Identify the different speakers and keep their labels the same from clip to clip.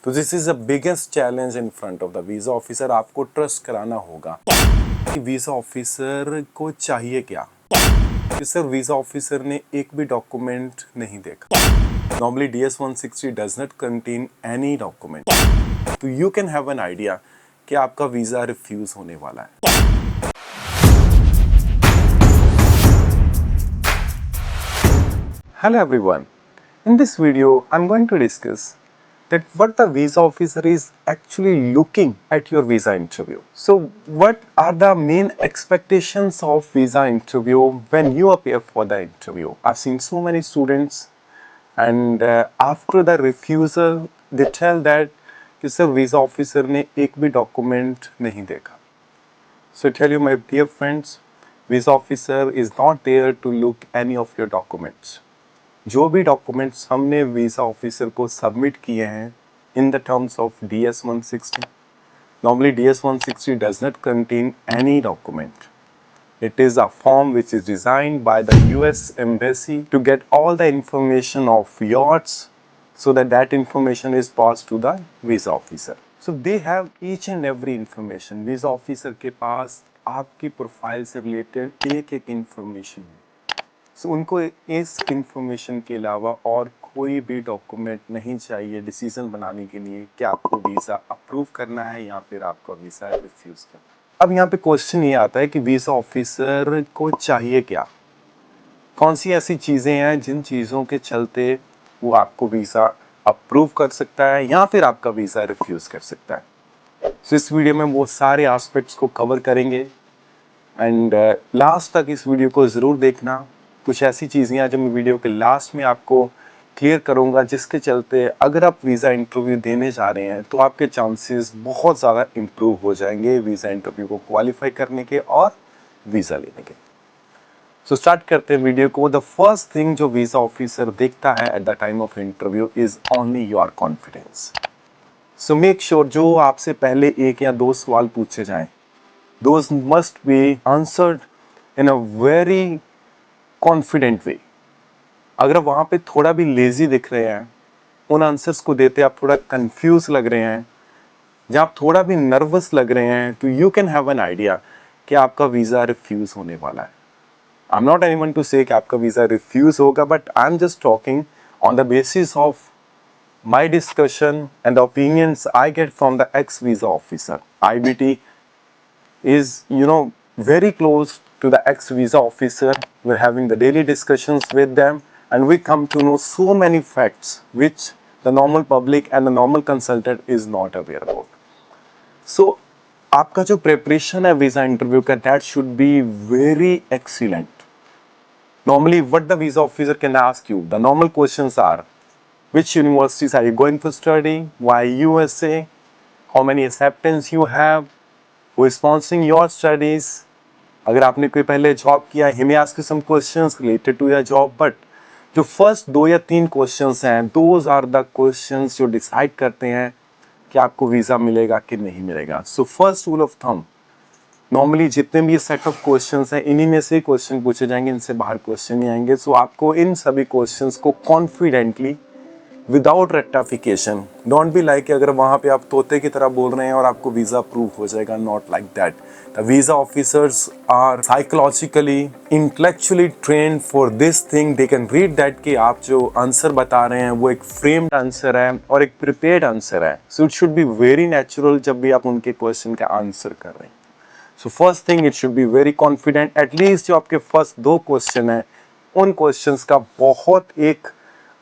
Speaker 1: तो this is the biggest challenge in front of the visa officer. आपको trust कराना होगा कि वीज़ा ऑफिसर को चाहिए क्या। कि सर वीज़ा ऑफिसर ने एक भी डॉक्यूमेंट नहीं देखा। Normally DS-160 does not contain any document, तो you can have an idea कि आपका वीज़ा रिफ्यूज़ होने वाला है। Hello everyone. In this video, I'm going to discuss that what the visa officer is actually looking at your visa interview. So, what are the main expectations of visa interview when you appear for the interview? I've seen so many students, and after the refusal, they tell that कि sir visa officer ने एक भी document नहीं देखा. So tell you my dear friends, visa officer is not there to look any of your documents. जो भी documents हमने visa officer को सबमिट किए हैं in the terms of DS-160, normally DS-160 does not contain any document. It is a form which is designed by the US Embassy to get all the information of yours so that that information is passed to the visa officer. So they have each and every information. Visa officer के पास आपकी profile से related एक information है. So, उनको इस information के अलावा और कोई भी डॉक्यूमेंट नहीं चाहिए डिसीजन बनाने के लिए कि आपको वीज़ा अप्रूव करना है या फिर आपका वीज़ा रिफ्यूज़ करना है. अब यहाँ पे क्वेश्चन ये आता है कि वीज़ा ऑफिसर को चाहिए क्या, कौन सी ऐसी चीज़ें हैं जिन चीज़ों के चलते वो आपको वीज़ा अप्रूव कर सकता है या फिर आपका वीज़ा रिफ्यूज़ कर सकता है. So, इस वीडियो में वो सारे एस्पेक्ट्स को कवर करेंगे एंड लास्ट तक इस वीडियो को ज़रूर देखना. कुछ ऐसी चीज़ें हैं जो मैं वीडियो के लास्ट में आपको क्लियर करूंगा जिसके चलते अगर आप वीज़ा इंटरव्यू देने जा रहे हैं तो आपके चांसेस बहुत ज़्यादा इम्प्रूव हो जाएंगे वीज़ा इंटरव्यू को क्वालिफाई करने के और वीज़ा लेने के. सो स्टार्ट करते हैं वीडियो को. द फर्स्ट थिंग जो वीज़ा ऑफिसर देखता है at the time of interview is only your confidence. So make sure जो आपसे पहले एक या दो सवाल पूछे जाएं, those must be answered in a very confident way. अगर आप वहाँ पे थोड़ा भी लेजी दिख रहे हैं, उन आंसर्स को देते आप थोड़ा कंफ्यूज लग रहे हैं, जब आप थोड़ा भी नर्वस लग रहे हैं, तो you can have an idea कि आपका वीज़ा रिफ्यूज़ होने वाला है. I am not anyone to say कि आपका वीज़ा रिफ्यूज़ होगा, but I am just talking on the basis of my discussion and the opinions I get from the ex-visa officer. IBT is very close to the ex-visa officer. We're having the daily discussions with them and we come to know so many facts which the normal public and the normal consultant is not aware about. So आपका जो preparation है visa interview का, that should be very excellent. Normally what the visa officer can ask you, the normal questions are: which universities are you going to study, why USA, how many acceptance you have, who is sponsoring your studies. अगर आपने कोई पहले job किया, he may ask you some questions related to your job, but जो first 2 या 3 questions हैं, those are the questions जो decide करते हैं कि आपको वीज़ा मिलेगा कि नहीं मिलेगा. So first rule of thumb, normally जितने भी सेट ऑफ क्वेश्चंस हैं इन्हीं में से क्वेश्चन पूछे जाएंगे, इनसे बाहर क्वेश्चन नहीं आएंगे. सो आपको इन सभी क्वेश्चंस को confidently without rectification, don't be like अगर वहाँ पे आप तोते की तरह बोल रहे हैं और आपको वीज़ा अप्रूव हो जाएगा. Not like that. The visa officers are psychologically intellectually train for this thing. They can read that कि आप जो आंसर बता रहे हैं वो एक फ्रेम्ड आंसर है और एक प्रिपेयर्ड आंसर है. So it should be very natural जब भी आप उनके क्वेश्चन का आंसर कर रहे हैं. So first thing, it should be very confident. At least जो आपके फर्स्ट 2 क्वेश्चन है उन क्वेश्चंस का बहुत एक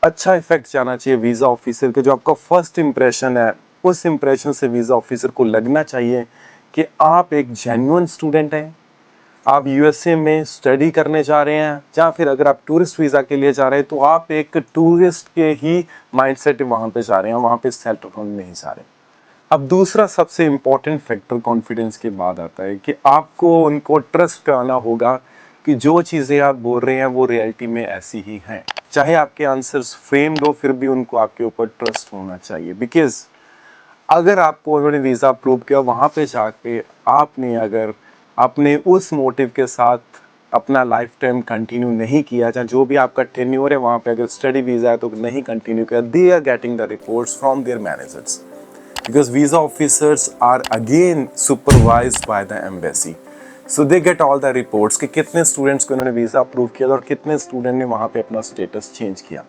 Speaker 1: अच्छा इफेक्ट जाना चाहिए वीज़ा ऑफिसर के. जो आपका फर्स्ट इंप्रेशन है उस इंप्रेशन से वीज़ा ऑफिसर को लगना चाहिए कि आप एक जेन्युइन स्टूडेंट हैं, आप यूएसए में स्टडी करने जा रहे हैं, या फिर अगर आप टूरिस्ट वीज़ा के लिए जा रहे हैं तो आप एक टूरिस्ट के ही माइंडसेट वहाँ पे जा रहे हैं, वहाँ पे सेटल होने नहीं जा रहे. अब दूसरा सबसे इम्पोर्टेंट फैक्टर कॉन्फिडेंस के बाद आता है कि आपको उनको ट्रस्ट कराना होगा कि जो चीज़ें आप बोल रहे हैं वो रियलिटी में ऐसी ही हैं. चाहे आपके आंसर्स फ्रेम्ड हो, फिर भी उनको आपके ऊपर ट्रस्ट होना चाहिए. बिकॉज अगर आपको उन्होंने वीज़ा अप्रूव किया, वहाँ पे जाके आपने अगर अपने उस मोटिव के साथ अपना लाइफ टाइम कंटिन्यू नहीं किया, चाहे जो भी आपका टेन्योर है वहाँ पे अगर स्टडी वीज़ा है तो नहीं कंटिन्यू किया, they are getting the reports from their managers. because visa officers are again supervised by the embassy, so they get all the reports कि कितने स्टूडेंट्स को इन्होंने वीज़ा अप्रूव किया और कितने स्टूडेंट ने वहाँ पे अपना स्टेटस चेंज किया।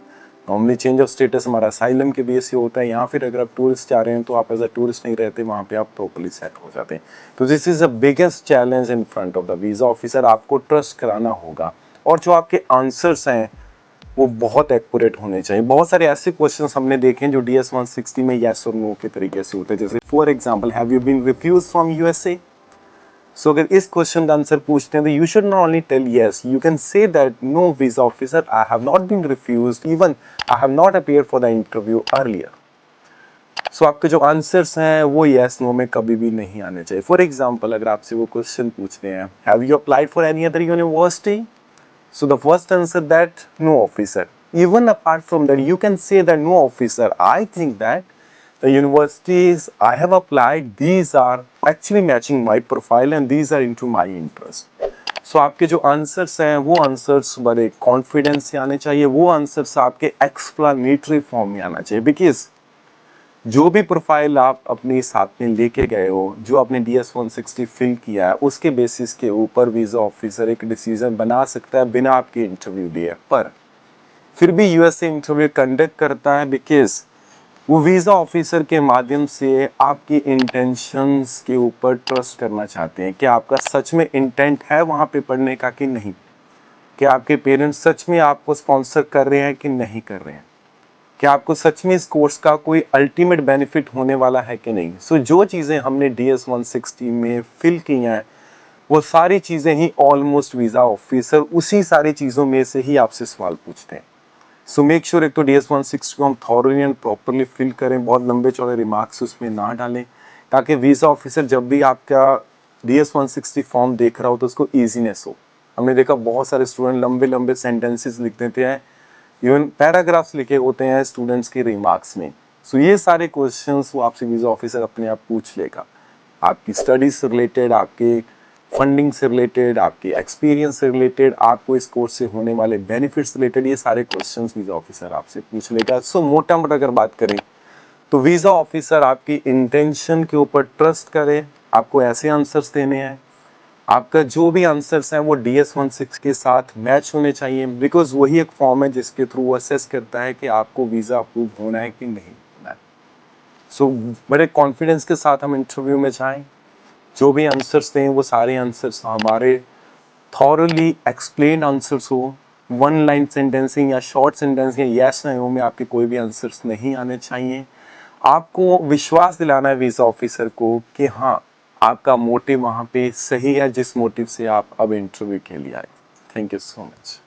Speaker 1: नॉर्मली चेंज ऑफ स्टेटस हमारा असाइलम के बेस से होता है, या फिर अगर आप टूरिस्ट जा रहे हैं तो आप एज अ टूरिस्ट नहीं रहते, वहाँ पे आप प्रॉपर्ली सेट हो जाते हैं। तो this is the biggest challenge in front of the visa officer, आपको ट्रस्ट कराना होगा और जो आपके आंसर्स हैं वो बहुत एक्यूरेट होने चाहिए। बहुत सारे ऐसे क्वेश्चंस हमने देखे हैं जो DS 160 में येस और नो के तरीके से होते हैं, जैसे for example have you been refuse from USA। So अगर इस क्वेश्चन का आंसर पूछते हैं तो you should not only tell yes, you can say that no visa officer, I have not been refused, even I have not appeared for the interview earlier. So आपके जो answers हैं वो yes no में कभी भी नहीं आने चाहिए। फॉर एग्जाम्पल अगर आपसे वो क्वेश्चन पूछते हैं have you applied for any other university, so the first answer that no officer. Even apart from that, you can say that no officer, I think that the universities I have applied, these are actually matching my profile and these are into my interest. So आपके जो answers हैं वो answers बड़े confidence से आने चाहिए, वो answers आपके एक्सप्लेनेटरी फॉर्म में आना चाहिए, बिकॉज जो भी प्रोफाइल आप अपने साथ में लेके गए हो, जो आपने DS 160 फिल किया है, उसके बेसिस के ऊपर वीजा ऑफिसर एक डिसीजन बना सकता है बिना आपके इंटरव्यू दिए। पर फिर भी यूएसए इंटरव्यू कंडक्ट करता है बिकॉज वो वीजा ऑफिसर के माध्यम से आपकी इंटेंशंस के ऊपर ट्रस्ट करना चाहते हैं कि आपका सच में इंटेंट है वहां पे पढ़ने का कि नहीं, कि आपके पेरेंट्स सच में आपको स्पॉन्सर कर रहे हैं कि नहीं कर रहे हैं, कि आपको सच में इस कोर्स का कोई अल्टीमेट बेनिफिट होने वाला है कि नहीं। सो जो चीज़ें हमने DS 160 में फिल की हैं वो सारी चीज़ें ही ऑलमोस्ट वीज़ा ऑफिसर उसी सारी चीज़ों में से ही आपसे सवाल पूछते हैं। सो मेक श्योर एक तो DS 160 को हम थॉरली एंड प्रॉपरली फिल करें, बहुत लंबे चौड़े रिमार्क्स उसमें ना डालें, ताकि वीज़ा ऑफिसर जब भी आपका DS 160 फॉर्म देख रहा हो तो उसको ईजीनेस हो। हमने देखा बहुत सारे स्टूडेंट लंबे लंबे सेंटेंसेस लिख देते हैं, इवन पैराग्राफ्स लिखे होते हैं स्टूडेंट्स के रिमार्क्स में। सो ये सारे क्वेश्चंस वो आपसे वीज़ा ऑफिसर अपने आप पूछ लेगा, आपकी स्टडीज से रिलेटेड, आपके फंडिंग से रिलेटेड, आपके एक्सपीरियंस से रिलेटेड, आपको इस कोर्स से होने वाले बेनिफिट्स रिलेटेड, ये सारे क्वेश्चंस वीज़ा ऑफिसर आपसे पूछ लेगा। सो मोटा मोटा अगर बात करें तो वीज़ा ऑफिसर आपकी इंटेंशन के ऊपर ट्रस्ट करे, आपको ऐसे आंसर्स देने हैं, आपका जो भी आंसर्स हैं वो DS 160 के साथ मैच होने चाहिए, बिकॉज वही एक फॉर्म है जिसके थ्रू वो असेस करता है कि आपको वीज़ा अप्रूव होना है कि नहीं होना है। सो बड़े कॉन्फिडेंस के साथ हम इंटरव्यू में जाएं, जो भी आंसर्स दें वो सारे आंसर्स हमारे थॉरली एक्सप्लेन आंसर्स हो, वन लाइन सेंटेंसिंग या शॉर्ट सेंटेंसिंग या यस नो में आपके कोई भी आंसर्स नहीं आने चाहिए। आपको विश्वास दिलाना है वीज़ा ऑफिसर को कि हाँ आपका मोटिव वहाँ पे सही है जिस मोटिव से आप अब इंटरव्यू के लिए आए। Thank you so much.